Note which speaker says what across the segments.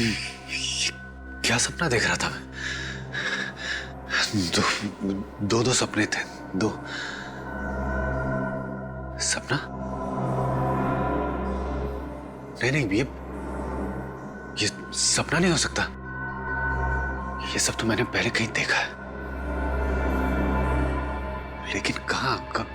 Speaker 1: ये क्या सपना देख रहा था मैं? दो सपने थे। दो सपना? नहीं, ये सपना नहीं हो सकता। ये सब तो मैंने पहले कहीं देखा है, लेकिन कहाँ, कब?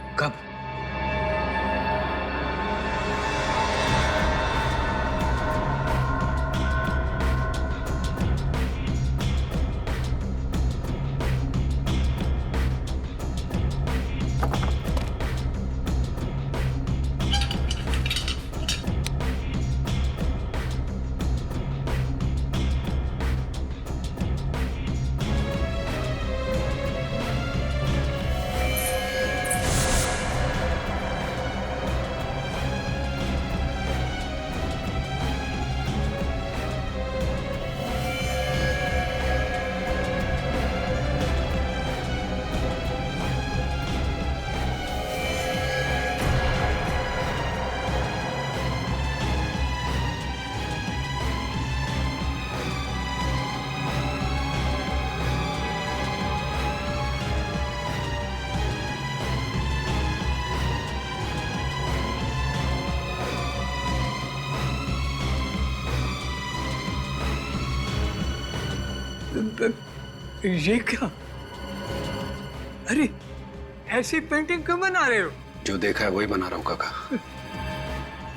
Speaker 2: ये क्या? अरे ऐसी पेंटिंग क्यों बना रहे हो?
Speaker 1: जो देखा है वही बना रहा हूँ काका।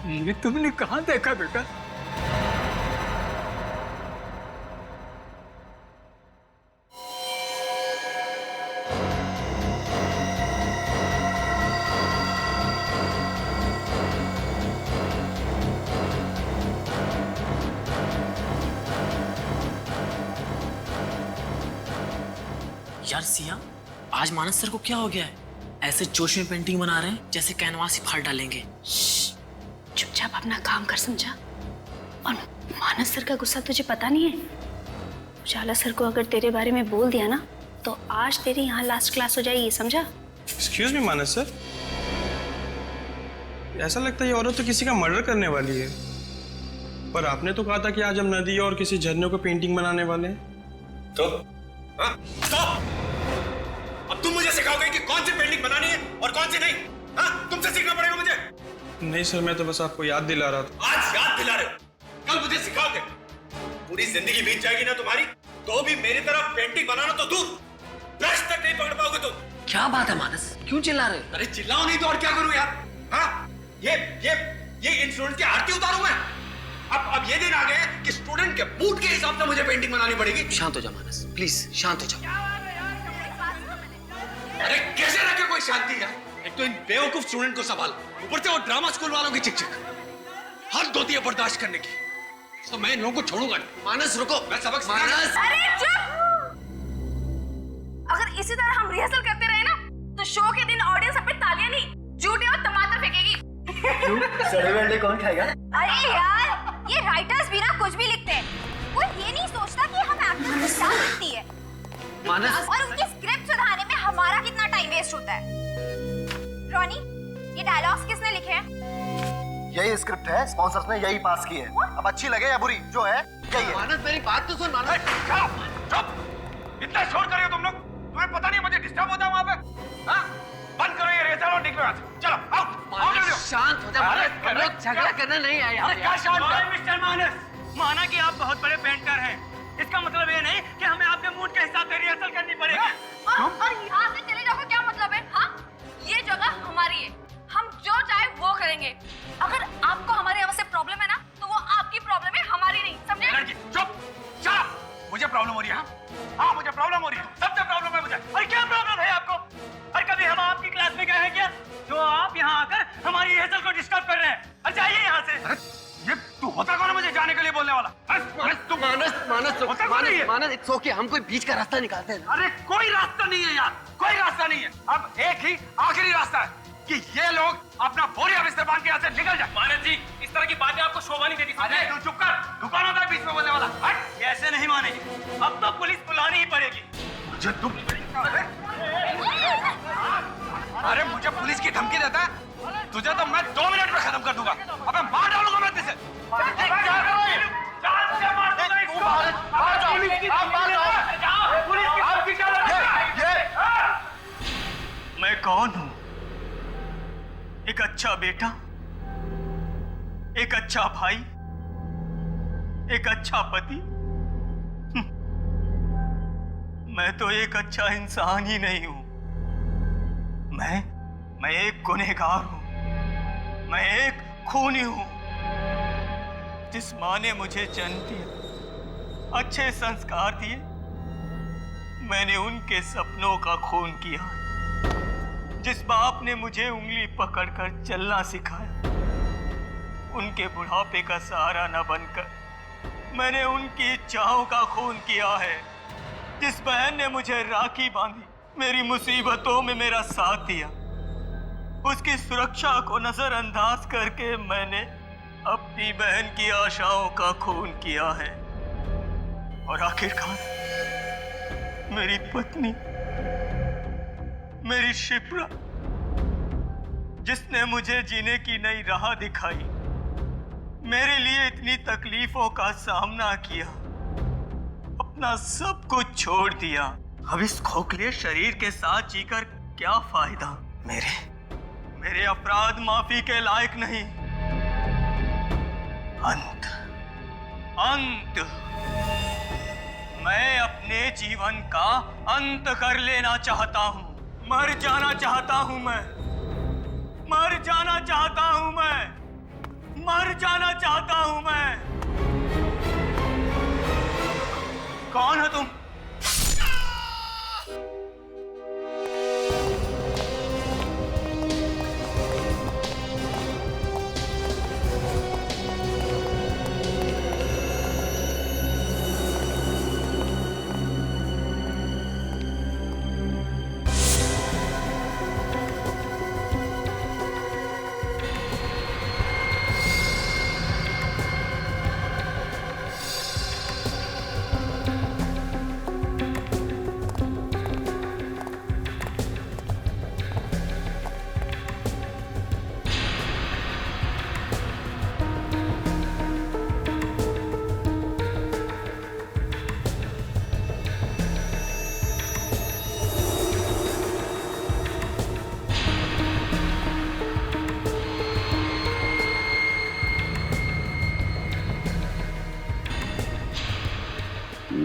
Speaker 2: ये तुमने कहाँ देखा बेटा?
Speaker 3: यार सिया, आज मानस सर को क्या हो गया है? ऐसे जोश में पेंटिंग बना रहे हैं जैसे कैनवास ही फाड़ डालेंगे।
Speaker 4: चुपचाप अपना काम कर, समझा? और मानस सर का गुस्सा तुझे पता नहीं है? उजाला सर को अगर तेरे बारे में बोल दिया ना तो आज तेरी यहाँ लास्ट क्लास हो जाएगी, समझा?
Speaker 5: एक्सक्यूज मी मानस सर, ऐसा लगता है ये औरत तो किसी का मर्डर करने वाली है। पर आपने तो कहा था कि आज हम नदी और किसी झरने को पेंटिंग बनाने वाले हैं।
Speaker 6: तो अब तुम मुझे सिखाओगे कि कौन सी पेंटिंग बनानी है और कौन सी नहीं? हाँ, तुमसे सीखना पड़ेगा मुझे।
Speaker 5: नहीं सर, मैं तो बस आपको याद दिला रहा था।
Speaker 6: आज याद दिला रहे हो, कल मुझे सिखाओगे। पूरी जिंदगी बीत जाएगी ना तुम्हारी, तो भी मेरी तरफ पेंटिंग बनाना तो दूर, ब्रश तक नहीं पकड़ पाओगे तुम।
Speaker 3: क्या बात है मानस, क्यों चिल्ला रहे हो?
Speaker 6: अरे चिल्लाओ नहीं तो और क्या करूं यार? हाँ, ये इंस्ट्रूमेंट की आरती उतारूं मैं? अब ये दिन आ गए कि स्टूडेंट के मूड के हिसाब से मुझे पेंटिंग बनानी पड़ेगी।
Speaker 3: शांत हो जा मानस, प्लीज शांत हो जाओ।
Speaker 6: अरे कैसे रखे कोई शांति यार? एक तो इन बेवकूफ स्टूडेंट को संभाल, ऊपर से वो ड्रामा स्कूल वालों की चिक-चिक। हद होती है बर्दाश्त करने की, तो मैं इन लोगों को छोड़ूंगा नहीं।
Speaker 3: मानस रुको,
Speaker 6: मैं सबक
Speaker 3: मानस।
Speaker 7: अरे चुप! अगर इसी तरह हम रिहर्सल करते रहे ना तो शो के दिन ऑडियंस हम पे तालियां नहीं, जूते और टमाटर फेंकेगी।
Speaker 8: सड़े वेल्डे कौन खाएगा?
Speaker 7: अरे यार, ये राइटर्स भी ना कुछ भी लिखते हैं, कोई ये नहीं सोचता कि हम एक्टर्स को क्या लिखती है
Speaker 3: मानस,
Speaker 7: और उनकी स्क्रिप्ट सुधारने में हमारा कितना टाइम वेस्ट होता है। रॉनी, ये डायलॉग्स किसने लिखे हैं?
Speaker 8: यही स्क्रिप्ट है, स्पॉन्सर्स ने यही पास की है। अब अच्छी लगे या बुरी, जो है यही है।
Speaker 3: मानस मेरी बात तो सुन। मानस
Speaker 6: चुप! इतना शोर कर रहे हो तुम लोग, तुम्हें पता नहीं मुझे डिस्टर्ब होता है वहां पे? हाँ? बंद करो ये रिहर्सल और निकलो यहाँ से। चलो आओ,
Speaker 3: शांत हो जा। हम लोग झगड़ा करने नहीं आए यहाँ पे।
Speaker 6: क्या शांत है?
Speaker 9: मिस्टर मानस, माना कि आप बहुत बड़े पेंटर हैं, इसका मतलब ये नहीं कि हमें आपके मूड के हिसाब से रिहर्सल करनी पड़ेगी।
Speaker 7: और यहाँ से चले जाओ का क्या मतलब है? हाँ, ये जगह हमारी है, हम जो चाहे वो करेंगे। अगर आपको हमारी आवाज से प्रॉब्लम है ना तो वो आपकी प्रॉब्लम है, हमारी नहीं, समझे?
Speaker 6: लड़की चुप! चुप! मुझे प्रॉब्लम हो रही है। हाँ, मुझे प्रॉब्लम हो रही है, सबसे प्रॉब्लम है मुझे।
Speaker 9: और क्या प्रॉब्लम है आपको? और कभी हम आपकी क्लास में गए हैं क्या, जो आप यहाँ आकर हमारी रिहर्सल को डिस्टर्ब कर रहे हैं? और जाइए यहाँ से।
Speaker 6: अरे ये तू होता कौन है मुझे जाने के लिए बोलने वाला?
Speaker 3: मानस इट्स ओके, हम कोई बीच का रास्ता निकालते हैं।
Speaker 6: अरे कोई रास्ता नहीं है यार, कोई रास्ता नहीं है। अब एक ही आखिरी रास्ता है कि ये लोग अपना बोरिया बिस्तर बांध के यहाँ से निकल जाए।
Speaker 9: मानस जी, इस तरह की बातें आपको शोभा नहीं देती।
Speaker 6: अरे तू चुप कर, दुकान होता है बीच में बोलने वाला। हट!
Speaker 9: ये ऐसे नहीं मानेगी, अब तो पुलिस बुलानी ही पड़ेगी।
Speaker 6: मुझे तुम अरे मुझे पुलिस की धमकी देता है? तुझे तो मैं 2 मिनट में खत्म कर दूंगा। अबे मार डालूंगा मैं तुझे।
Speaker 9: जान से मार दूंगा अच्छा बेटा, एक अच्छा भाई, एक अच्छा पति। मैं तो एक अच्छा इंसान ही नहीं हूं। मैं एक गुनहगार हूं। मैं एक खूनी हूं। जिस माँ ने मुझे जन्म दिया, अच्छे संस्कार दिए, मैंने उनके सपनों का खून किया। जिस बाप ने मुझे उंगली पकड़कर चलना सिखाया, उनके बुढ़ापे का सहारा न बनकर मैंने उनकी इच्छाओं का खून किया है। जिस बहन ने मुझे राखी बांधी, मेरी मुसीबतों में मेरा साथ दिया, उसकी सुरक्षा को नजरअंदाज करके मैंने अपनी बहन की आशाओं का खून किया है। और आखिरकार मेरी पत्नी, मेरी शिप्रा, जिसने मुझे जीने की नई राह दिखाई, मेरे लिए इतनी तकलीफों का सामना किया, अपना सब कुछ छोड़ दिया। अब इस खोखले शरीर के साथ जीकर क्या फायदा? मेरे अपराध माफी के लायक नहीं। अंत। मैं अपने जीवन का अंत कर लेना चाहता हूं। मर जाना चाहता हूं मैं। मर जाना चाहता हूं मैं। मर जाना चाहता हूं मैं। कौन है तुम?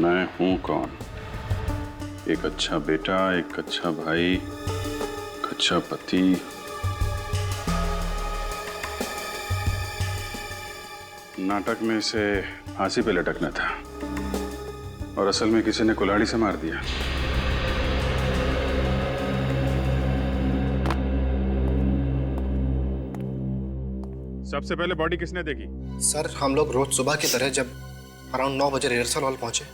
Speaker 1: मैं हूं कौन? एक अच्छा बेटा, एक अच्छा भाई, एक अच्छा पति। नाटक में इसे फांसी पे लटकना था और असल में किसी ने कुल्हाड़ी से मार दिया।
Speaker 10: सबसे पहले बॉडी किसने देखी?
Speaker 8: सर, हम लोग रोज सुबह की तरह जब अराउंड 9 बजे रिहर्सल हॉल पहुंचे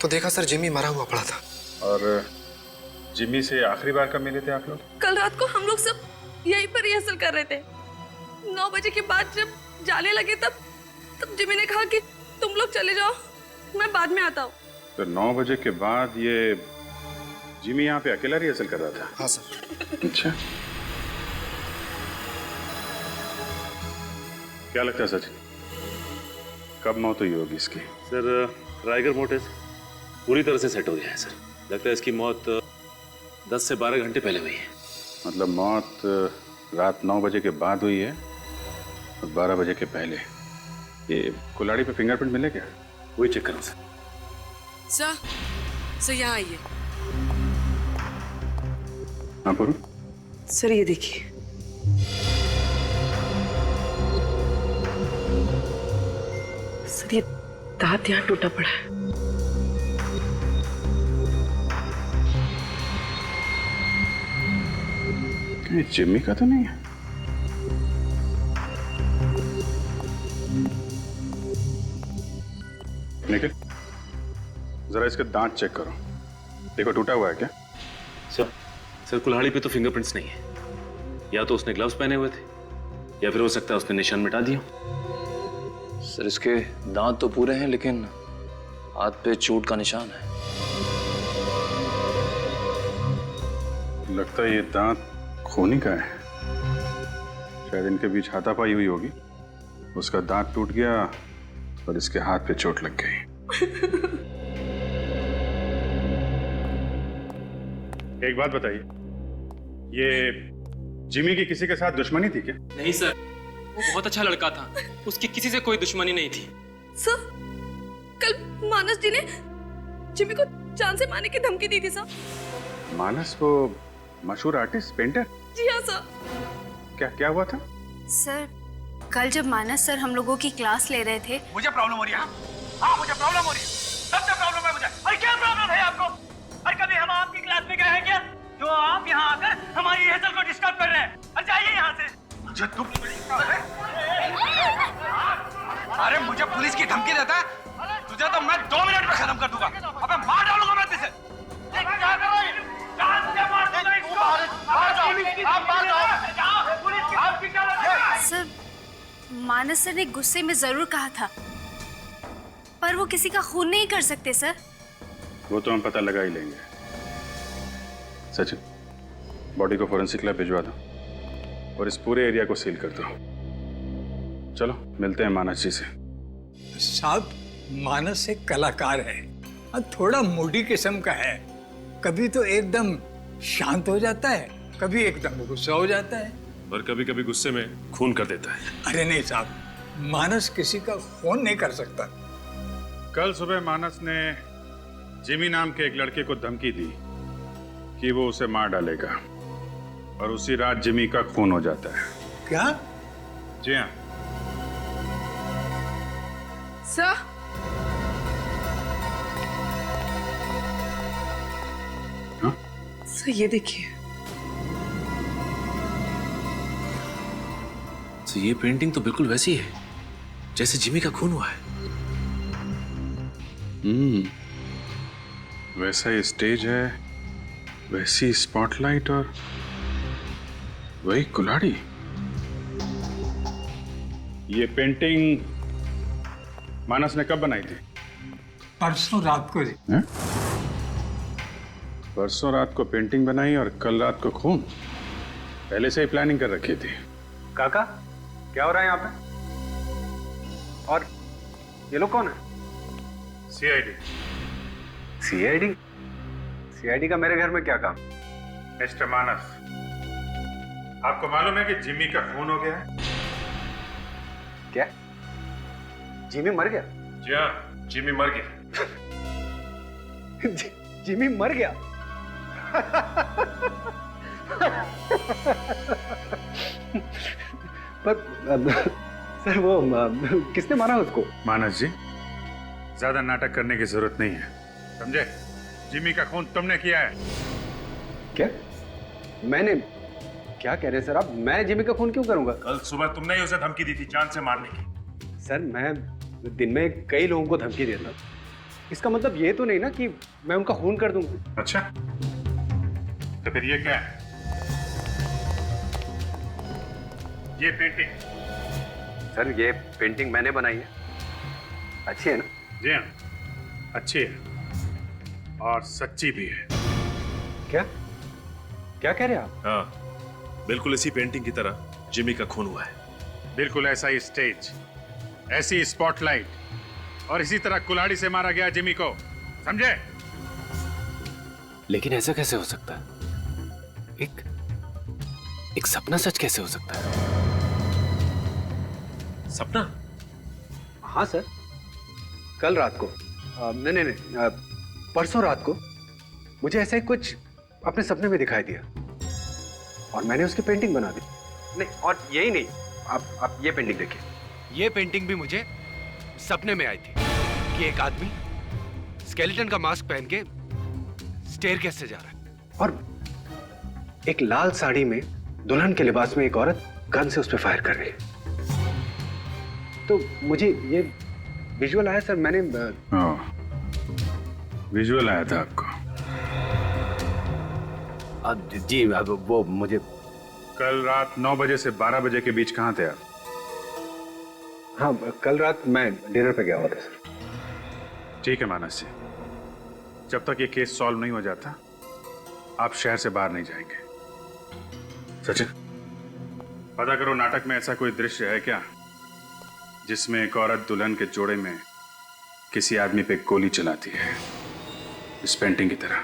Speaker 8: तो देखा सर, जिमी मरा हुआ पड़ा था।
Speaker 10: और जिमी से आखिरी बार कब मिले थे आप लोग?
Speaker 7: कल रात को हम लोग सब यहीं पर रिहर्सल कर रहे थे। 9 बजे के बाद जब जाने लगे तब जिमी ने कहा कि तुम लोग चले जाओ, मैं बाद में आता हूँ।
Speaker 10: तो 9 बजे के बाद ये जिमी यहाँ पे अकेला रिहर्सल कर रहा था?
Speaker 8: हाँ सर।
Speaker 10: अच्छा, क्या लगता है सचिन, कब मौत हुई होगी इसकी?
Speaker 11: सर, राइगर मोर्टिस पूरी तरह से सेट हो गया है सर। लगता है इसकी मौत 10 से 12 घंटे पहले हुई है।
Speaker 10: मतलब मौत रात 9 बजे के बाद हुई है और 12 बजे के पहले। ये कुल्हाड़ी पे फिंगरप्रिंट मिले क्या?
Speaker 11: वही चेक करो सर।
Speaker 7: सर यहाँ आइए।
Speaker 10: हाँ पूरू?
Speaker 7: सर ये देखिए। सर ये दांत यहाँ टूटा पड़ा है।
Speaker 10: ये जिमी का तो नहीं है? निखिल, जरा इसके दांत चेक करो, देखो टूटा हुआ है क्या?
Speaker 11: सर कुल्हाड़ी पे तो फिंगरप्रिंट्स नहीं है। या तो उसने ग्लव्स पहने हुए थे या फिर हो सकता है उसने निशान मिटा दिया।
Speaker 12: सर इसके दांत तो पूरे हैं लेकिन हाथ पे चोट का निशान है।
Speaker 10: लगता है ये दांत खूनी का है। शायद इनके बीच हाथापाई हुई होगी, उसका दांत टूट गया और इसके हाथ पे चोट लग गई। एक बात बताइए, ये जिमी की किसी के साथ दुश्मनी थी क्या?
Speaker 13: नहीं सर, वो बहुत अच्छा लड़का था, उसकी किसी से कोई दुश्मनी नहीं थी।
Speaker 7: सर, कल मानस जी ने जिमी को जान से मारने की धमकी दी थी सर।
Speaker 10: मानस वो मशहूर आर्टिस्ट पेंटर?
Speaker 7: जी हाँ सर।
Speaker 10: क्या हुआ था?
Speaker 4: सर, कल जब मानस सर हम लोगों की क्लास ले रहे थे,
Speaker 9: मुझे प्रॉब्लम हो रही है। हाँ, मुझे प्रॉब्लम हो रही है, सबसे प्रॉब्लम है मुझे। अरे क्या प्रॉब्लम है आपको? अरे कभी हम आपकी क्लास में गए हैं क्या जो आप यहाँ आकर हमारी रिहर्सल को डिस्टर्ब कर रहे हैं? अरे जाइए यहाँ से।
Speaker 6: मुझे तुम अरे मुझे पुलिस की धमकी देता है? तुझे तो मैं 2 मिनट में खत्म कर दूंगा। अबे मार डालूंगा मैं तुझे।
Speaker 4: सर मानस सर ने गुस्से में जरूर कहा था, पर वो किसी का खून नहीं कर सकते सर।
Speaker 10: वो तो हम पता लगा ही लेंगे। सचिन, बॉडी को फोरेंसिक लैब भिजवा दो और इस पूरे एरिया को सील कर दो। चलो मिलते हैं मानस जी से।
Speaker 2: साहब, मानस एक कलाकार है और थोड़ा मूडी किस्म का है। कभी तो एकदम शांत हो जाता है, कभी एकदम गुस्सा हो जाता है,
Speaker 11: और कभी कभी गुस्से में खून कर देता है।
Speaker 2: अरे नहीं साहब, मानस किसी का खून नहीं कर सकता।
Speaker 10: कल सुबह मानस ने जिमी नाम के एक लड़के को धमकी दी कि वो उसे मार डालेगा, और उसी रात जिमी का खून हो जाता है।
Speaker 2: क्या?
Speaker 10: जी हाँ
Speaker 7: सर, सर ये देखिए।
Speaker 11: तो ये पेंटिंग तो बिल्कुल वैसी है जैसे जिमी का खून हुआ है।
Speaker 10: वैसा ही स्टेज है, वैसी स्पॉटलाइट और वही कुल्हाड़ी। ये पेंटिंग मानस ने कब बनाई थी?
Speaker 2: परसों रात को।
Speaker 10: परसों रात को पेंटिंग बनाई और कल रात को खून? पहले से ही प्लानिंग कर रखी थी।
Speaker 1: काका, क्या हो रहा है यहाँ पे? और ये लोग कौन है?
Speaker 10: सीआईडी।
Speaker 1: सीआईडी? सीआईडी का मेरे घर में क्या काम?
Speaker 10: मिस्टर मानस, आपको मालूम है कि जिमी का खून हो गया है?
Speaker 1: क्या? जिमी मर गया?
Speaker 10: जी हाँ, जिमी मर गया।
Speaker 1: जिमी मर गया? पर सर वो किसने मारा उसको?
Speaker 10: मानस जी, ज्यादा नाटक करने की जरूरत नहीं है, समझे? जिमी का खून तुमने किया है।
Speaker 1: क्या? मैंने? क्या कह रहे हैं सर आप? मैं जिमी का खून क्यों करूंगा?
Speaker 10: कल सुबह तुमने ही उसे धमकी दी थी जान से मारने की।
Speaker 1: सर मैं दिन में कई लोगों को धमकी देता हूं, इसका मतलब ये तो नहीं ना कि मैं उनका खून कर दूंगा।
Speaker 10: अच्छा, तो फिर ये क्या है? ये पेंटिंग?
Speaker 1: सर ये पेंटिंग मैंने बनाई है। अच्छी है ना?
Speaker 10: जी हाँ, अच्छी है और सच्ची भी है।
Speaker 1: क्या? क्या कह रहे हैं आप?
Speaker 11: हाँ, बिल्कुल इसी पेंटिंग की तरह जिमी का खून हुआ है।
Speaker 10: बिल्कुल ऐसा ही स्टेज, ऐसी स्पॉटलाइट और इसी तरह कुल्हाड़ी से मारा गया जिमी को, समझे?
Speaker 1: लेकिन ऐसा कैसे हो सकता है? एक सपना सच कैसे हो सकता है?
Speaker 11: सपना?
Speaker 1: हाँ सर, कल रात को नहीं, परसों रात को मुझे ऐसा ही कुछ अपने सपने में दिखाई दिया और मैंने उसकी पेंटिंग बना दी। नहीं, और यही नहीं, आप ये पेंटिंग देखिए।
Speaker 6: ये पेंटिंग भी मुझे सपने में आई थी कि एक आदमी स्केलेटन का मास्क पहन के स्टेयरकेस से जा रहा है
Speaker 1: और एक लाल साड़ी में दुल्हन के लिबास में एक औरत गन से उस पर फायर कर रही है। तो मुझे ये विजुअल आया सर, मैंने
Speaker 10: विजुअल आया था आपको?
Speaker 1: जी, अब वो मुझे
Speaker 10: कल रात 9 बजे से 12 बजे के बीच कहाँ थे आप?
Speaker 1: हाँ, कल रात मैं डिनर पे गया हुआ था सर।
Speaker 10: ठीक है मानस जी, जब तक ये केस सॉल्व नहीं हो जाता आप शहर से बाहर नहीं जाएंगे। सचिन, पता करो नाटक में ऐसा कोई दृश्य है क्या जिसमें एक औरत दुल्हन के जोड़े में किसी आदमी पे गोली चलाती है, इस पेंटिंग की तरह।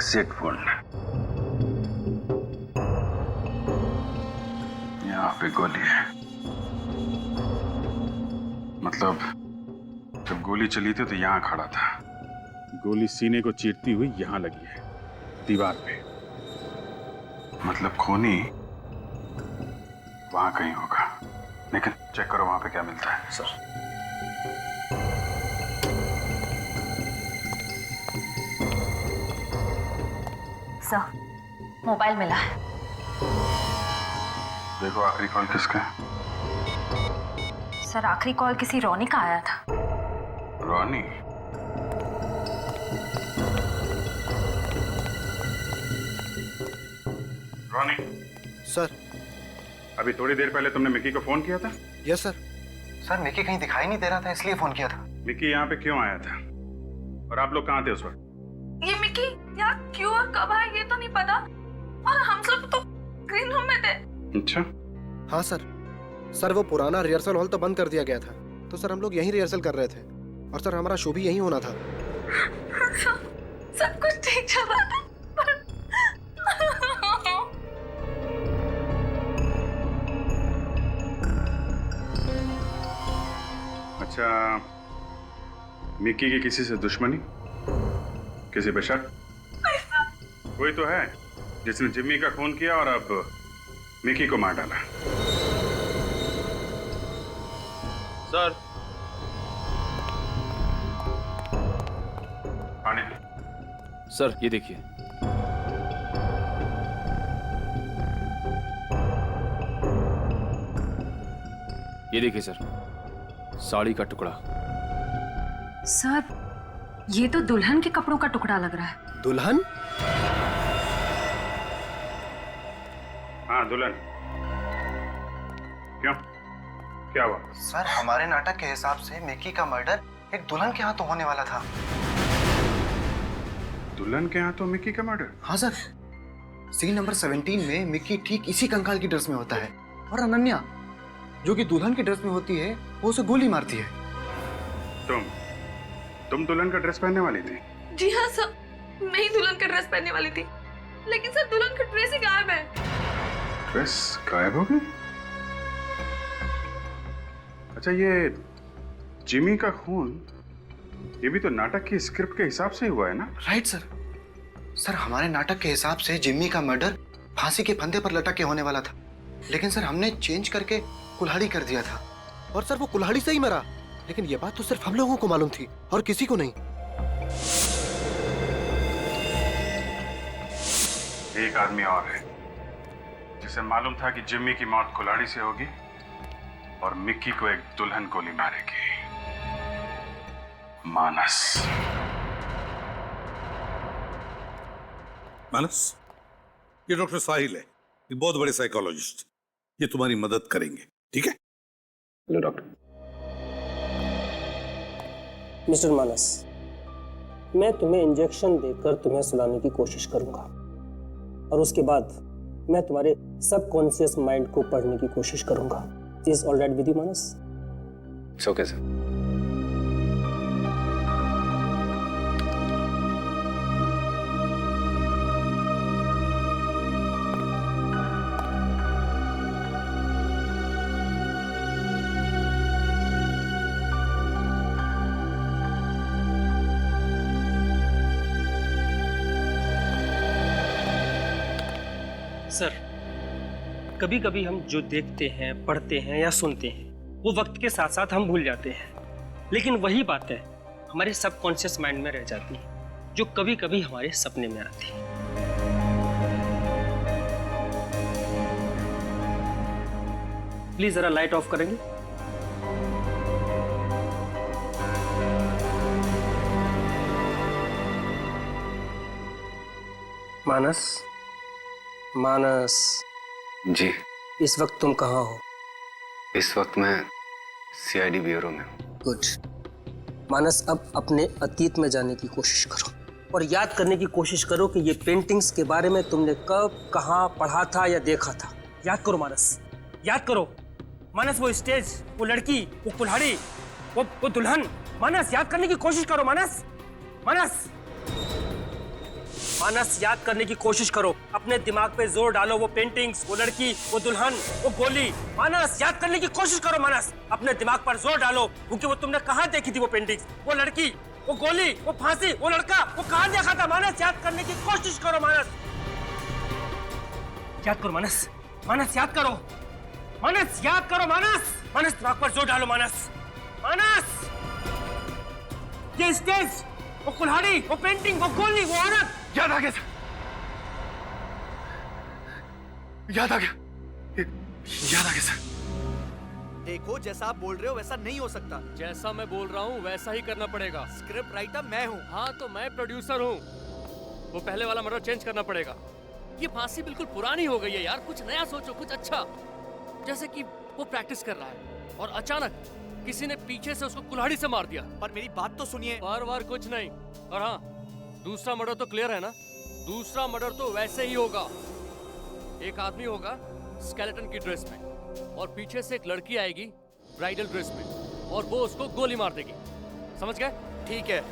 Speaker 10: एग्जिट बोलना। यहाँ पे गोली है, मतलब जब गोली चली थी तो यहाँ खड़ा था। गोली सीने को चीरती हुई यहाँ लगी है, दीवार पे। मतलब खूनी वहां कहीं होगा, लेकिन चेक करो वहां पे क्या मिलता है।
Speaker 8: सर
Speaker 7: सर, मोबाइल मिला है।
Speaker 10: देखो आखिरी कॉल किसका है।
Speaker 7: सर, आखिरी कॉल किसी रोनी का आया था।
Speaker 10: रोनी? रोनी?
Speaker 8: सर,
Speaker 10: अभी थोड़ी देर पहले तुमने मिकी को फोन किया था?
Speaker 8: Yes sir. सर मिकी कहीं दिखाई नहीं दे रहा था, इसलिए फोन किया था।
Speaker 10: मिकी यहाँ पे क्यों आया था और आप लोग कहाँ थे उस वक्त?
Speaker 7: ये मिकी यहाँ क्यों और कब आया ये तो नहीं पता, और हम सब तो ग्रीन रूम में थे।
Speaker 10: अच्छा।
Speaker 8: हाँ सर। सर वो पुराना रिहर्सल हॉल तो बंद कर दिया गया था, तो सर हम लोग यहीं रिहर्सल कर रहे थे, और सर हमारा शो भी यहीं होना था।
Speaker 7: सब कुछ ठीक चल रहा था,
Speaker 10: अच्छा, मिकी की किसी से दुश्मनी, किसी पे शक? कोई तो है जिसने जिम्मी का खून किया और अब मिकी को मार डाला।
Speaker 12: सर,
Speaker 10: आने।
Speaker 12: सर ये देखिए। ये देखिए सर, साड़ी का टुकड़ा।
Speaker 14: सर, ये तो दुल्हन के कपड़ों का टुकड़ा लग रहा है।
Speaker 8: दुल्हन?
Speaker 10: हाँ दुल्हन। क्यों, क्या हुआ?
Speaker 8: सर हमारे नाटक के हिसाब से मिकी का मर्डर एक दुल्हन के हाथों होने वाला था।
Speaker 10: दुल्हन के हाथों मिकी का मर्डर?
Speaker 8: हाँ सर। सीन नंबर 17 में मिकी ठीक इसी कंकाल की ड्रेस में होता है, और अनन्या जो कि दुल्हन की ड्रेस में होती है वो उसे गोली मारती है।
Speaker 10: तुम दुल्हन का ड्रेस पहनने वाली थी?
Speaker 7: जी हाँ सर, मैं ही दुल्हन का ड्रेस पहनने वाली थी, लेकिन सर दुल्हन का ड्रेस ही गायब है।
Speaker 10: ड्रेस गायब हो गई? अच्छा, ये जिमी का खून, ये भी तो नाटक की स्क्रिप्ट के हिसाब से ही हुआ है ना?
Speaker 8: Right sir. सर हमारे नाटक के हिसाब से जिम्मी का मर्डर फांसी के फंदे पर लटक के होने वाला था, लेकिन सर हमने चेंज करके कुल्हाड़ी कर दिया था, और सर वो कुल्हाड़ी से ही मरा। लेकिन ये बात तो सिर्फ हम लोगों को मालूम थी और किसी को नहीं।
Speaker 10: एक आदमी और है जिसे मालूम था कि जिम्मी की मौत कुल्हाड़ी से होगी और मिक्की को एक दुल्हन गोली मारेगी। मानस।
Speaker 15: मानस, ये डॉक्टर साहिल है, ये बहुत बड़े साइकोलॉजिस्ट, ये तुम्हारी मदद करेंगे, ठीक है?
Speaker 10: Hello doctor.
Speaker 16: मिस्टर मानस, मैं तुम्हें इंजेक्शन देकर तुम्हें सुलाने की कोशिश करूंगा, और उसके बाद मैं तुम्हारे सबकॉन्शियस माइंड को पढ़ने की कोशिश करूंगा। Is all right with you Manas?
Speaker 11: It's okay sir.
Speaker 16: Sir, कभी कभी हम जो देखते हैं, पढ़ते हैं या सुनते हैं वो वक्त के साथ साथ हम भूल जाते हैं, लेकिन वही बातें हमारे सबकॉन्शियस माइंड में रह जाती हैं, जो कभी कभी हमारे सपने में आती हैं। प्लीज जरा लाइट ऑफ करेंगे? मानस, मानस
Speaker 1: जी।
Speaker 16: इस वक्त तुम कहाँ हो?
Speaker 1: इस वक्त मैं सीआईडी ब्यूरो में हूँ।
Speaker 16: गुड। मानस, अब अपने अतीत में जाने की कोशिश करो और याद करने की कोशिश करो कि ये पेंटिंग्स के बारे में तुमने कब, कहाँ पढ़ा था या देखा था। याद करो मानस, याद करो मानस। वो स्टेज, वो लड़की, वो कुल्हाड़ी, वो दुल्हन। मानस, याद करने की कोशिश करो मानस। मानस। मानस, याद करने की कोशिश करो, अपने दिमाग पे जोर डालो। वो पेंटिंग्स, वो लड़की, वो दुल्हन, वो गोली। मानस, याद करने की कोशिश करो मानस, अपने दिमाग पर जोर डालो, क्योंकि वो तुमने कहाँ देखी थी वो पेंटिंग्स, वो लड़की, वो गोली, वो फांसी, वो लड़का, वो कहाँ देखा था? मानस, याद करने की कोशिश करो मानस, याद करो मानस, मानस याद करो, मानस याद करो, मानस, मानस दिमाग पर जोर डालो मानस, मानस। ये स्टेज, वो कुल्हाड़ी, वो पेंटिंग, वो गोली, वो औरत,
Speaker 1: याद आ गया सर, याद आ गया, याद आ गया सर।
Speaker 17: देखो, जैसा आप बोल रहे हो वैसा नहीं हो सकता।
Speaker 18: जैसा मैं बोल रहा हूँ वैसा ही करना पड़ेगा।
Speaker 17: स्क्रिप्ट राइटर मैं हूँ।
Speaker 18: हाँ तो मैं प्रोड्यूसर हूँ। वो पहले वाला मर्डर चेंज करना पड़ेगा। ये फांसी बिल्कुल पुरानी हो गई है यार, कुछ नया सोचो, कुछ अच्छा। जैसे कि वो प्रैक्टिस कर रहा है और अचानक किसी ने पीछे से उसको कुल्हाड़ी से मार दिया।
Speaker 17: पर मेरी बात तो सुनिए।
Speaker 18: बार कुछ नहीं। और हाँ, दूसरा मर्डर तो क्लियर है ना? दूसरा मर्डर तो वैसे ही होगा। एक आदमी होगा स्केलेटन की ड्रेस में और पीछे से एक लड़की आएगी ब्राइडल ड्रेस में और वो उसको गोली मार देगी। समझ गए?
Speaker 17: ठीक है।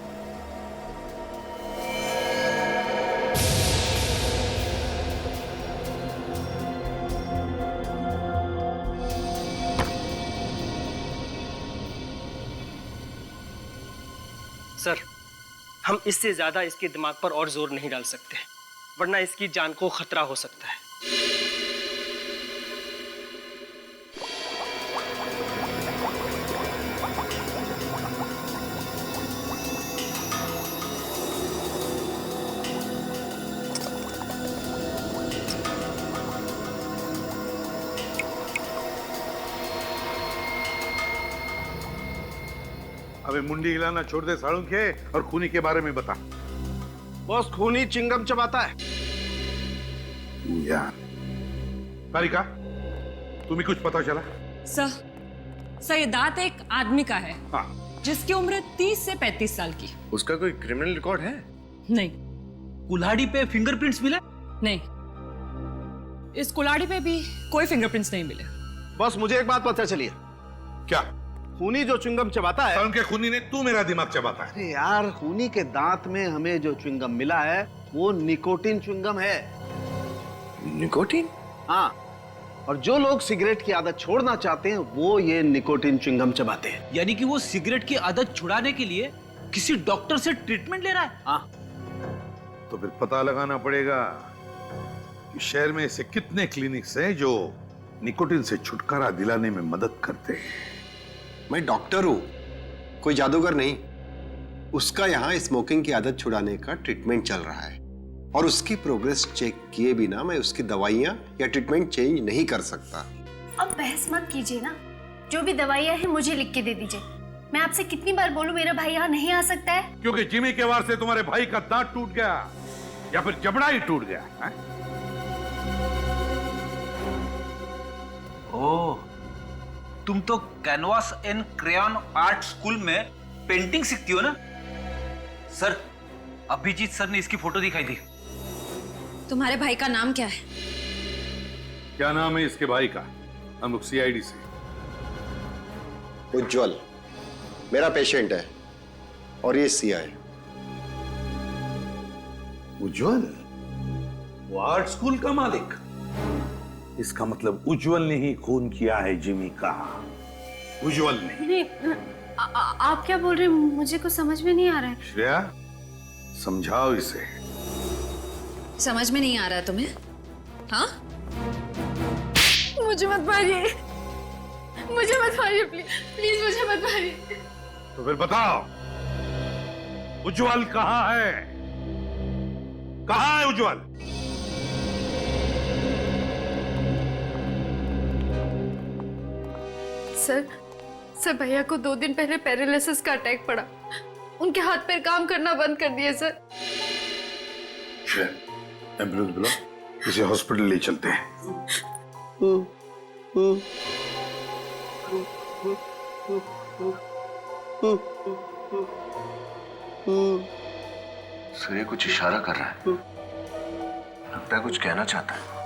Speaker 16: सर, हम इससे ज्यादा इसके दिमाग पर और जोर नहीं डाल सकते, वरना इसकी जान को खतरा हो सकता है।
Speaker 15: अबे मुंडी हिलाना छोड़ दे सालुंखे और खूनी के बारे में बता।
Speaker 8: बॉस, खूनी चिंगम चबाता है।
Speaker 15: यार तारिका, तुम्हें कुछ पता चला?
Speaker 19: सर ये दांत एक आदमी का है।
Speaker 15: हाँ।
Speaker 19: जिसकी उम्र 30 से 35 साल की।
Speaker 8: उसका कोई क्रिमिनल रिकॉर्ड है?
Speaker 19: नहीं।
Speaker 6: कुल्हाड़ी पे फिंगरप्रिंट्स मिले?
Speaker 19: नहीं, इस कुल्हाड़ी पे भी कोई फिंगरप्रिंट्स नहीं मिले।
Speaker 8: बॉस, मुझे एक बात पता चली है।
Speaker 15: क्या?
Speaker 8: खूनी जो च्युइंगम चबाता है।
Speaker 15: उनके खूनी ने तू मेरा दिमाग चबाता है।
Speaker 8: अरे यार, खूनी के दांत में हमें जो च्युइंगम मिला है वो निकोटिन च्युइंगम है।
Speaker 12: निकोटिन?
Speaker 8: हाँ, और जो लोग सिगरेट की आदत छोड़ना चाहते हैं वो ये निकोटिन च्युइंगम चबाते हैं।
Speaker 6: यानी कि वो सिगरेट की आदत छुड़ाने के लिए किसी डॉक्टर से ट्रीटमेंट ले रहा है?
Speaker 8: हाँ।
Speaker 15: तो फिर पता लगाना पड़ेगा कि शहर में ऐसे कितने क्लिनिक्स हैं जो निकोटिन से छुटकारा दिलाने में मदद करते हैं।
Speaker 20: मैं डॉक्टर हूं, कोई जादूगर नहीं। उसका यहाँ स्मोकिंग की आदत छुड़ाने का ट्रीटमेंट चल रहा है और उसकी प्रोग्रेस चेक किए बिना मैं उसकी दवाइयाँ या ट्रीटमेंट चेंज नहीं कर सकता।
Speaker 4: अब बहस मत कीजिए ना, जो भी दवाइयाँ हैं मुझे लिख के दे दीजिए। मैं आपसे कितनी बार बोलूं मेरा भाई यहाँ नहीं आ सकता है?
Speaker 15: क्योंकि जिमी के वार से तुम्हारे भाई का दांत टूट गया या फिर जबड़ा ही टूट गया है?
Speaker 6: ओह, तुम तो canvas and crayon art school में पेंटिंग सीखती हो ना? सर, अभिजीत सर ने इसकी फोटो दिखाई थी।
Speaker 19: तुम्हारे भाई का नाम क्या है?
Speaker 15: क्या नाम है इसके भाई का? हम लोग सीआईडी से।
Speaker 20: उज्जवल मेरा पेशेंट है और ये सीआई।
Speaker 15: उज्जवल? वो आर्ट स्कूल का मालिक? इसका मतलब उज्जवल ने ही खून किया है जिमी का। उज्जवल ने।
Speaker 4: नहीं, आप क्या बोल रहे हैं? मुझे कुछ समझ में नहीं आ रहा है।
Speaker 15: श्रेया, समझाओ इसे।
Speaker 19: समझ में नहीं आ रहा है तुम्हें? हाँ?
Speaker 7: मुझे मत मारिए, मुझे मत मारिए, प्लीज मुझे मत मारिए।
Speaker 15: तो फिर बताओ, उज्जवल कहाँ है? कहाँ है उज्जवल?
Speaker 7: सर भैया को 2 दिन पहले पैरालिसिस का अटैक पड़ा। उनके हाथ पैर काम करना बंद कर दिए सर।
Speaker 15: एम्बुलेंस बुलाओ, इसे हॉस्पिटल ले चलते हैं।
Speaker 8: सर, ये कुछ इशारा कर रहा है, लगता है कुछ कहना चाहता है।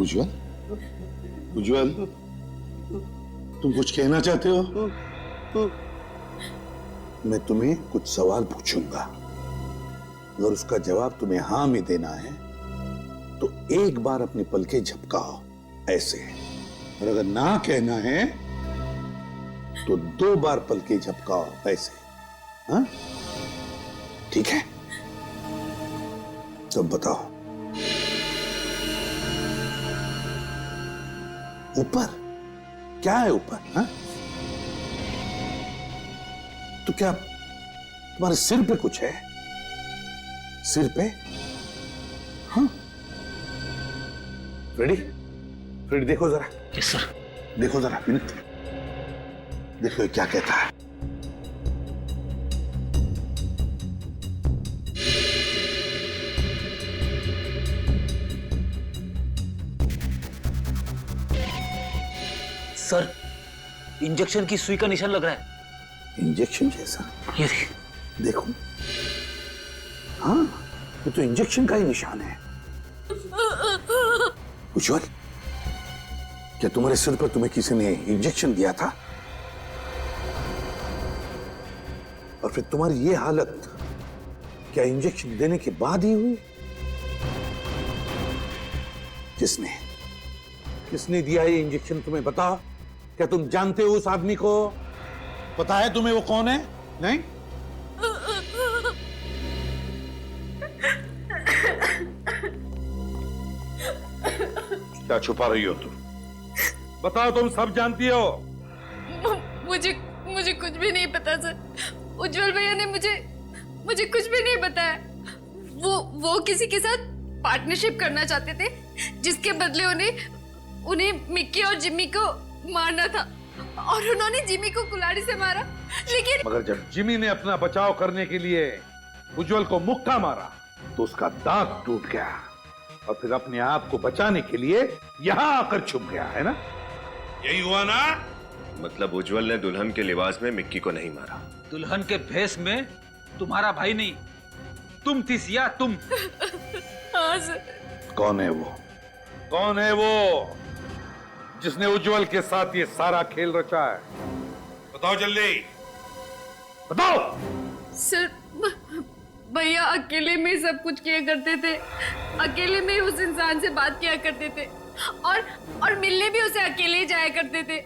Speaker 20: उज्जवल,
Speaker 15: उज्जवल, तुम कुछ कहना चाहते हो? मैं तुम्हें कुछ सवाल पूछूंगा, अगर उसका जवाब तुम्हें हाँ में देना है तो एक बार अपनी पलकें झपकाओ ऐसे, और अगर ना कहना है तो 2 बार पलकें झपकाओ ऐसे। हाँ, ठीक है? तब बताओ, ऊपर क्या है? ऊपर हाँ? तो क्या तुम्हारे सिर पे कुछ है? सिर पे? हाँ, रेडी? रेडी, देखो जरा।
Speaker 3: Yes sir.
Speaker 15: देखो जरा विनीत, देखो ये क्या कहता है।
Speaker 12: सर, इंजेक्शन की सुई का निशान लग रहा है।
Speaker 15: इंजेक्शन जैसा?
Speaker 12: ये
Speaker 15: देखो, हाँ, ये तो इंजेक्शन का ही निशान है। उज्जवल, क्या तुम्हारे सिर पर तुम्हें किसी ने इंजेक्शन दिया था? और फिर तुम्हारी ये हालत क्या इंजेक्शन देने के बाद ही हुई? किसने दिया ये इंजेक्शन तुम्हें बताओ? क्या तुम जानते हो उस आदमी को? पता है तुम्हें वो कौन है? नहीं? क्या छुपा रही हो तुम? बताओ, तुम सब जानती हो।
Speaker 7: मुझे कुछ भी नहीं पता सर। उज्जवल भैया ने मुझे कुछ भी नहीं बताया। वो किसी के साथ पार्टनरशिप करना चाहते थे, जिसके बदले उन्हें मिक्की और जिम्मी को मारना था, और उन्होंने जिम्मी को कुल्हाड़ी से मारा। लेकिन
Speaker 15: मगर जब जिम्मी ने अपना बचाव करने के लिए उज्जवल को मुक्का मारा तो उसका दांत टूट गया, और फिर अपने आप को बचाने के लिए यहां आकर छुप गया, है ना? यही हुआ ना?
Speaker 20: मतलब उज्जवल ने दुल्हन के लिबास में मिक्की को नहीं मारा?
Speaker 12: दुल्हन के भेष में तुम्हारा भाई नहीं, तुम थी सिया, तुम।
Speaker 7: हाँ सर।
Speaker 15: कौन है वो? कौन है वो जिसने उज्जवल के साथ ये सारा खेल रचा है? बताओ जल्दी, बताओ।
Speaker 7: सर, भैया अकेले में सब कुछ किया करते थे, अकेले में उस इंसान से बात किया करते थे, और मिलने भी उसे अकेले ही जाया करते थे।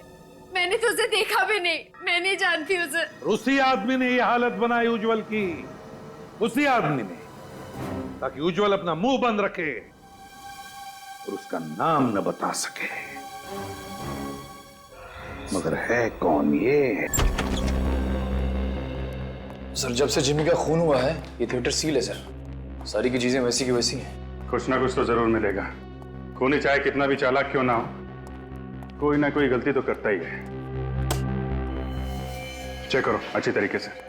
Speaker 7: मैंने तो उसे देखा भी नहीं, मैं नहीं जानती उसे।
Speaker 15: उसी आदमी ने ये हालत बनाई उज्जवल की, उसी आदमी ने, ताकि उज्जवल अपना मुंह बंद रखे और उसका नाम न बता सके। मगर है कौन ये?
Speaker 12: सर, जब से जिम्मी का खून हुआ है ये थिएटर सील है सर। सारी की चीजें वैसी की वैसी हैं।
Speaker 10: कुछ ना कुछ तो जरूर मिलेगा। खूनी चाहे कितना भी चालाक क्यों ना हो, कोई ना कोई गलती तो करता ही है। चेक करो अच्छी तरीके से।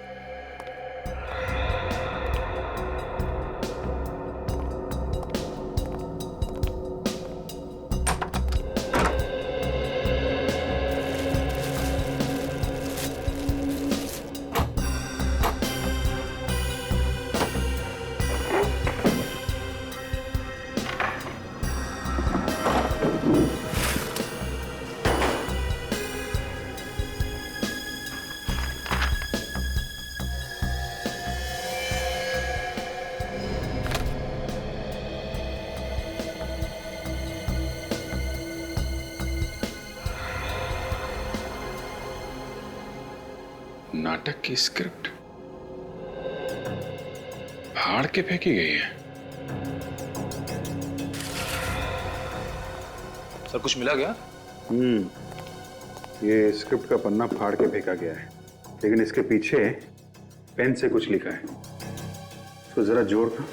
Speaker 10: नाटक की स्क्रिप्ट फाड़ के फेंकी गई है।
Speaker 12: सर, कुछ मिला क्या?
Speaker 10: ये स्क्रिप्ट का पन्ना फाड़ के फेंका गया है, लेकिन इसके पीछे पेन से कुछ लिखा है। इसको जरा जोड़ कर।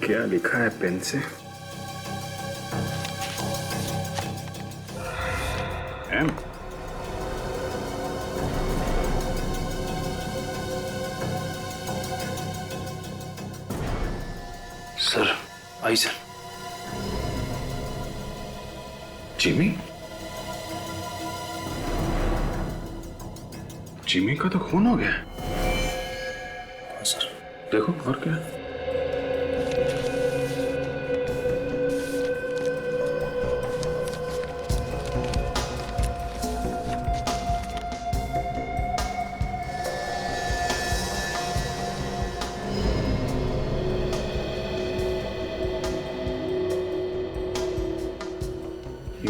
Speaker 10: क्या लिखा है पेन से? एम।
Speaker 12: सर, आई सर।
Speaker 10: जिमी? जिमी का तो खून हो गया।
Speaker 12: सर
Speaker 10: देखो, और क्या?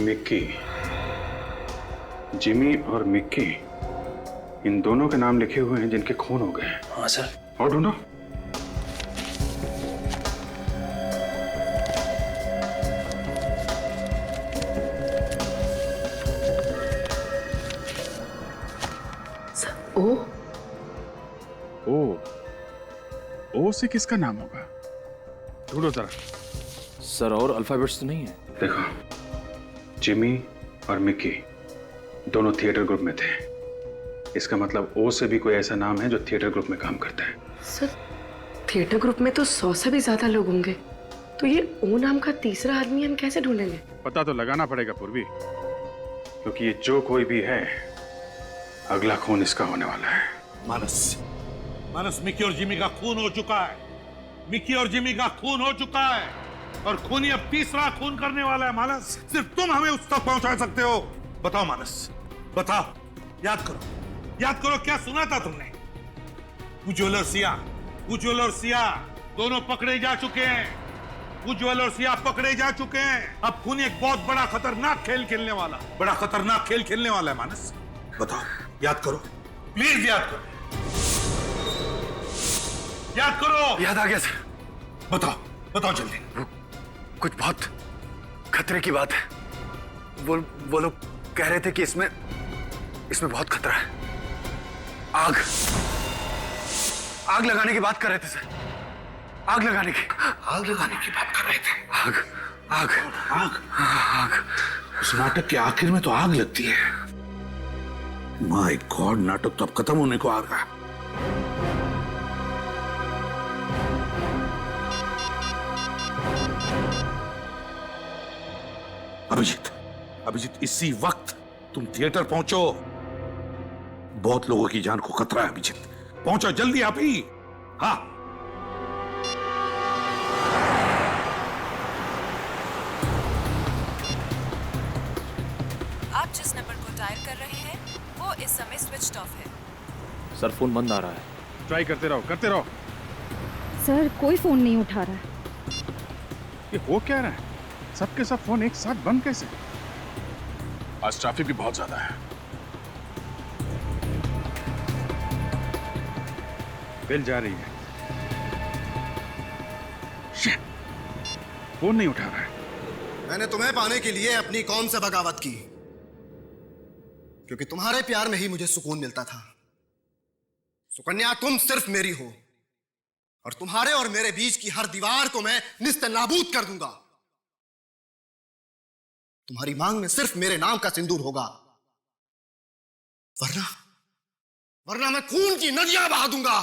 Speaker 10: मिक्की, जिमी और मिक्की, इन दोनों के नाम लिखे हुए हैं जिनके खून हो गए।
Speaker 12: हाँ सर।
Speaker 10: और ढूंढो। ओ से किसका नाम होगा? ढूंढो जरा।
Speaker 12: सर और अल्फाबेट्स तो नहीं है?
Speaker 10: देखो, जिमी और मिक्की दोनों थिएटर ग्रुप में थे। इसका मतलब ओ से भी कोई ऐसा नाम है जो थिएटर ग्रुप में काम करता है।
Speaker 21: सर, थिएटर ग्रुप में तो 100 से भी ज्यादा लोग होंगे, तो ये ओ नाम का तीसरा आदमी हम कैसे ढूंढेंगे?
Speaker 10: पता तो लगाना पड़ेगा पूर्वी, क्योंकि ये जो कोई भी है, अगला खून इसका होने वाला है।
Speaker 15: मानस, मिक्की और जिमी का खून हो चुका है। मिक्की और जिमी का खून हो चुका है और खूनी अब तीसरा खून करने वाला है। मानस, सिर्फ तुम हमें उस तक पहुंचा सकते हो। बताओ मानस, बताओ, याद करो क्या सुना था तुमने? उज्ज्वल और सिया दोनों पकड़े जा चुके हैं। उज्ज्वल और सिया पकड़े जा चुके हैं। अब खूनी एक बहुत बड़ा खतरनाक खेल खेलने वाला है। मानस, बताओ, याद करो, प्लीज याद करो।
Speaker 6: याद आ गया सर।
Speaker 15: बताओ जल्दी।
Speaker 6: कुछ बहुत खतरे की बात है। वो लोग कह रहे थे कि इसमें बहुत खतरा है। आग लगाने की बात कर रहे थे सर। आग लगाने की बात कर रहे थे। आग।
Speaker 15: उस नाटक के आखिर में तो आग लगती है। माय गॉड, नाटक तो अब खत्म होने को आ रहा है। अभिजीत, इसी वक्त तुम थिएटर पहुंचो। बहुत लोगों की जान को खतरा है। अभिजीत, पहुंचो जल्दी आप ही। हाँ।
Speaker 22: आप जिस नंबर को डायल कर रहे हैं वो इस समय स्विच ऑफ है।
Speaker 12: सर फोन बंद आ रहा है।
Speaker 10: ट्राई करते रहो।
Speaker 23: सर, कोई फोन नहीं उठा रहा है।
Speaker 10: ये हो क्या रहा है? सबके सब फोन एक साथ बंद कैसे? आज ट्रैफिक भी बहुत ज्यादा है। बेल जा रही है। शिट, फोन नहीं उठा रहा है।
Speaker 8: मैंने तुम्हें पाने के लिए अपनी कौम से बगावत की, क्योंकि तुम्हारे प्यार में ही मुझे सुकून मिलता था। सुकन्या, तुम सिर्फ मेरी हो और तुम्हारे और मेरे बीच की हर दीवार को मैं निस्त नाबूद कर दूंगा। तुम्हारी मांग में सिर्फ मेरे नाम का सिंदूर होगा, वरना मैं खून की नदियां बहा दूंगा।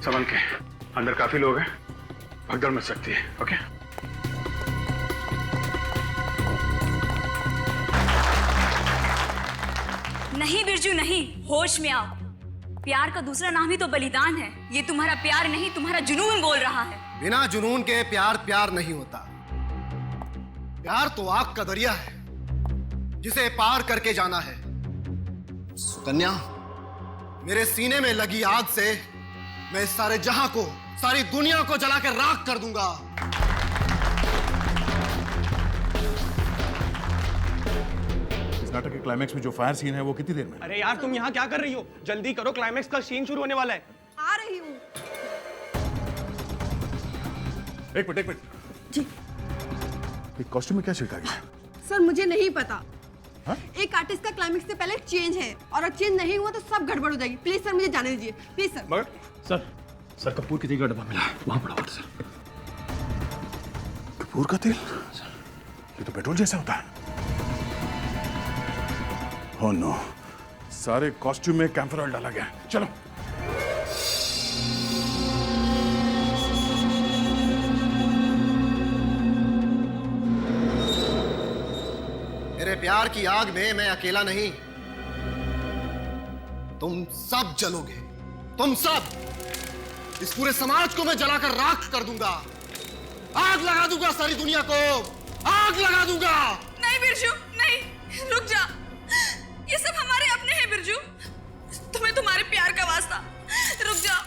Speaker 10: संभल के, अंदर काफी लोग हैं, भगदड़ मच सकती है। ओके?
Speaker 24: नहीं बिरजू, नहीं, होश में आओ। प्यार का दूसरा नाम ही तो बलिदान है। ये तुम्हारा प्यार नहीं, तुम्हारा जुनून बोल रहा है।
Speaker 8: बिना जुनून के प्यार नहीं होता। प्यार तो आग का दरिया है जिसे पार करके जाना है। सुकन्या, मेरे सीने में लगी आग से मैं इस सारे जहां को, सारी दुनिया को जलाकर राख कर दूंगा।
Speaker 15: नाटक के क्लाइमैक्स में जो फायर सीन है वो कितनी देर में?
Speaker 5: अरे यार, तुम यहाँ क्या कर रही हो? जल्दी करो, क्लाइमैक्स का सीन शुरू होने वाला है।
Speaker 22: आ रही हूँ।
Speaker 15: एक मिनट
Speaker 23: जी।
Speaker 15: कॉस्ट्यूम में क्या छिड़का गया?
Speaker 25: सर, मुझे नहीं पता।
Speaker 15: हा?
Speaker 25: एक आर्टिस्ट का क्लाइमैक्स से पहले चेंज है और अगर चेंज नहीं हुआ तो सब गड़बड़ हो जाएगी। प्लीज सर, मुझे जाने दीजिए। Please sir.
Speaker 15: मगर सर कपूर के तेल का डब्बा मिला, वहां पड़ा हुआ सर। कपूर का तेल? ये तो पेट्रोल जैसा होता है। ओह नो, सारे कॉस्ट्यूम में कैम्फर ऑयल डाला गया। चलो।
Speaker 8: मेरे प्यार की आग में मैं अकेला नहीं, तुम सब जलोगे। तुम सब। इस पूरे समाज को मैं जलाकर राख कर दूंगा। आग लगा दूंगा सारी दुनिया को। आग लगा दूंगा।
Speaker 24: नहीं बिरजू, नहीं, रुक जा। ये सब हमारे अपने हैं बिरजू। तुम्हें तुम्हारे प्यार का वास्ता, रुक जाओ।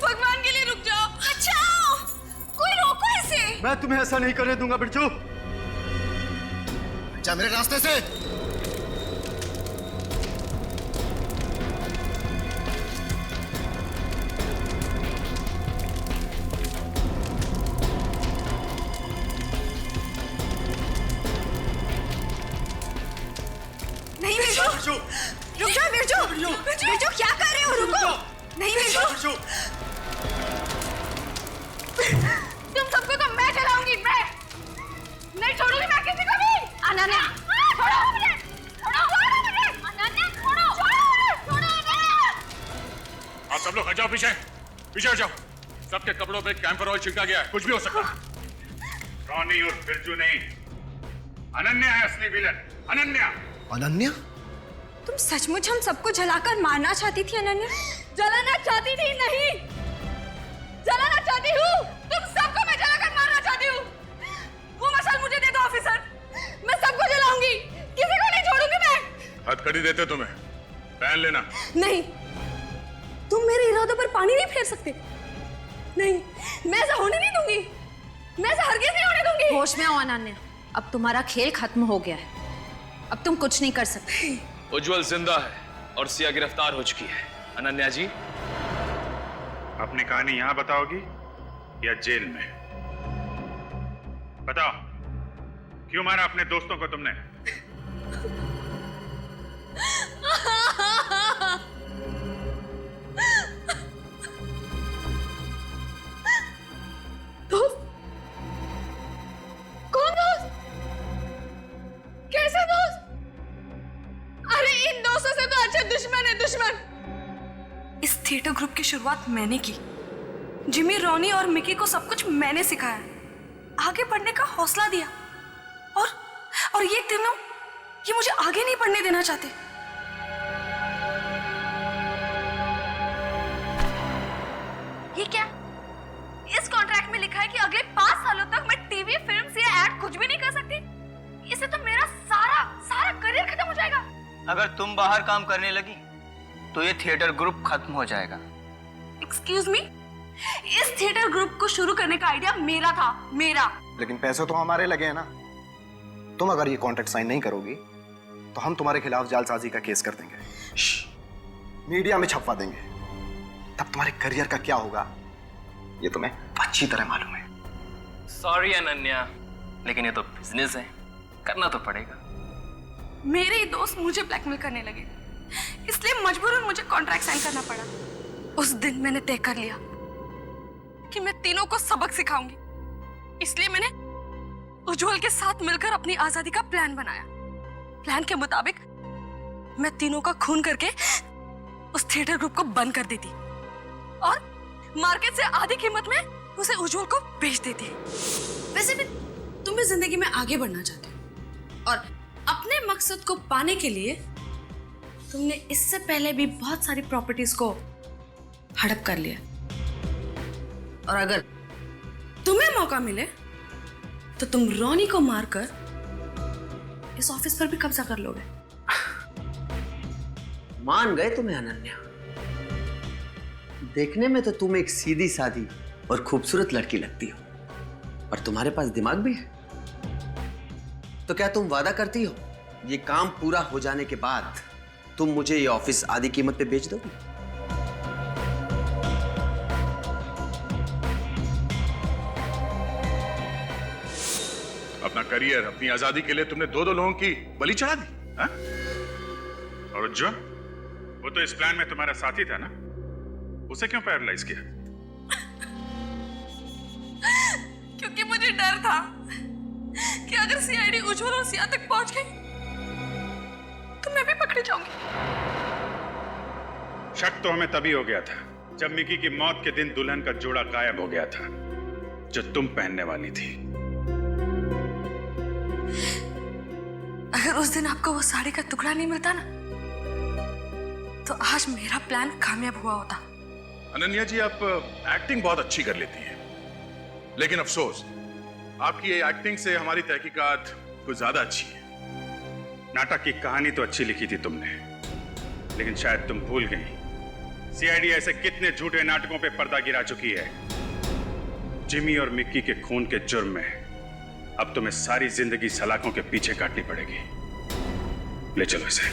Speaker 24: भगवान के लिए रुक जाओ। बचाओ,
Speaker 17: तुम्हें ऐसा नहीं करने दूंगा बिरजू।
Speaker 8: जा मेरे रास्ते से।
Speaker 24: नहीं बिरजू, रुक जाओ बिरजू। बिरजू क्या कर रहे हो? रुको। नहीं बिरजू, तुम सबको तो मैं चलाऊंगी। मैं नहीं छोड़ूंगी मैं किसी को भी। अनन्या छोड़ो मुझे, छोड़ो मुझे। अनन्या छोड़ो, छोड़ो मुझे।
Speaker 10: आप सब लोग हट जाओ, पीछे पीछे हट जाओ। सबके कपड़ों पे कैंपर ऑयल छिड़का गया है, कुछ भी हो सकता है। रॉनी और बिरजू नहीं, अनन्या है असली विलन। अनन्या।
Speaker 8: अनन्या?
Speaker 24: तुम सचमुच हम सबको जलाकर मारना चाहती थी अनन्या? जलाना चाहती थी? नहीं, जलाना चाहती हूँ। तुम सबको मैं जलाकर मारना चाहती हूँ। वो मशाल मुझे दे दो ऑफिसर, मैं सबको जलाऊंगी, किसी को नहीं छोड़ूंगी मैं।
Speaker 10: हथकड़ी देते तुम्हें, पहन लेना।
Speaker 24: नहीं, तुम मेरे इरादों पर पानी नहीं फेर सकते। नहीं, मैं ऐसा होने नहीं दूंगी। मैं ऐसा हरगिज़ नहीं होने दूंगी।
Speaker 2: होश में आओ अनन्या, अब तुम्हारा खेल खत्म हो गया है। अब तुम कुछ नहीं कर सकते।
Speaker 12: उज्जवल जिंदा है और सिया गिरफ्तार हो चुकी है। अनन्या जी,
Speaker 10: अपनी कहानी यहां बताओगी या जेल में? बताओ, क्यों मारा अपने दोस्तों को तुमने?
Speaker 24: दोस्त? कौन दोस्त? कैसे दोस्त? अरे इन दोस्तों से तो अच्छा दुश्मन है, दुश्मन। इस थिएटर ग्रुप की शुरुआत मैंने की। जिमी, रॉनी और मिकी को सब कुछ मैंने सिखाया, आगे बढ़ने का हौसला दिया। और ये तीनों, ये मुझे आगे नहीं बढ़ने देना चाहते। ये क्या? इस कॉन्ट्रैक्ट में लिखा है कि अगले 5 सालों तक मैं टीवी, फिल्म या एड कुछ भी नहीं कर सकती। इससे तो मेरा सारा करियर खत्म हो जाएगा।
Speaker 9: अगर तुम बाहर काम करने लगी तो ये थिएटर ग्रुप खत्म हो जाएगा।
Speaker 24: एक्सक्यूज मी, इस थिएटर ग्रुप को शुरू करने का आइडिया मेरा था, मेरा।
Speaker 8: लेकिन पैसे तो हमारे लगे हैं ना। तुम अगर ये कॉन्ट्रैक्ट साइन नहीं करोगी तो हम तुम्हारे खिलाफ जालसाजी का केस कर देंगे, मीडिया में छपवा देंगे। तब तुम्हारे करियर का क्या होगा ये तुम्हें अच्छी तरह मालूम है।
Speaker 9: सॉरी अनन्या, लेकिन ये तो बिजनेस है, करना तो पड़ेगा।
Speaker 24: मेरे ही दोस्त मुझे ब्लैकमेल करने लगे, इसलिए मजबूरन मुझे कॉन्ट्रैक्ट साइन करना पड़ा। उस दिन मैंने तय कर लिया कि मैं तीनों को सबक सिखाऊंगी, इसलिए मैंने उज्जवल के साथ मिलकर अपनी आजादी का प्लान बनाया। प्लान के मुताबिक मैं तीनों का खून करके उस थिएटर ग्रुप को बंद कर देती और मार्केट से आधी कीमत में उसे उज्जवल को बेच देती। वैसे भी तुम भी जिंदगी में आगे बढ़ना चाहते हो और अपने मकसद को पाने के लिए तुमने इससे पहले भी बहुत सारी प्रॉपर्टीज को हड़प कर लिया, और अगर तुम्हें मौका मिले तो तुम रॉनी को मारकर इस ऑफिस पर भी कब्जा कर लोगे।
Speaker 11: मान गए तुम्हें अनन्या। देखने में तो तुम एक सीधी सादी और खूबसूरत लड़की लगती हो, पर तुम्हारे पास दिमाग भी है। तो क्या तुम वादा करती हो ये काम पूरा हो जाने के बाद तुम मुझे ये ऑफिस आधी कीमत पे बेच दोगी?
Speaker 10: अपना करियर, अपनी आजादी के लिए तुमने 2-2 लोगों की बलि चढ़ा दी, हा? और उज्जवल, वो तो इस प्लान में तुम्हारा साथी था ना, उसे क्यों पैरालाइज किया?
Speaker 24: क्योंकि मुझे डर था कि अगर सीआईडी उज्जवल और सिया तक पहुंच गई तो मैं भी पकड़ी जाऊंगी।
Speaker 10: शक तो हमें तभी हो गया था जब मिकी की मौत के दिन दुल्हन का जोड़ा गायब हो गया था जो तुम पहनने वाली थी।
Speaker 24: अगर उस दिन आपको वो साड़ी का टुकड़ा नहीं मिलता ना तो आज मेरा प्लान कामयाब हुआ होता।
Speaker 10: अनन्या जी, आप एक्टिंग बहुत अच्छी कर लेती हैं, लेकिन अफसोस आपकी ये एक्टिंग से हमारी तहकीकात कुछ ज्यादा अच्छी है। नाटक की कहानी तो अच्छी लिखी थी तुमने, लेकिन शायद तुम भूल गई सीआईडी ऐसे कितने झूठे नाटकों पे पर्दा गिरा चुकी है जिमी और मिक्की के खून के जुर्म में अब तुम्हें सारी जिंदगी सलाखों के पीछे काटनी पड़ेगी। ले चलो इसे।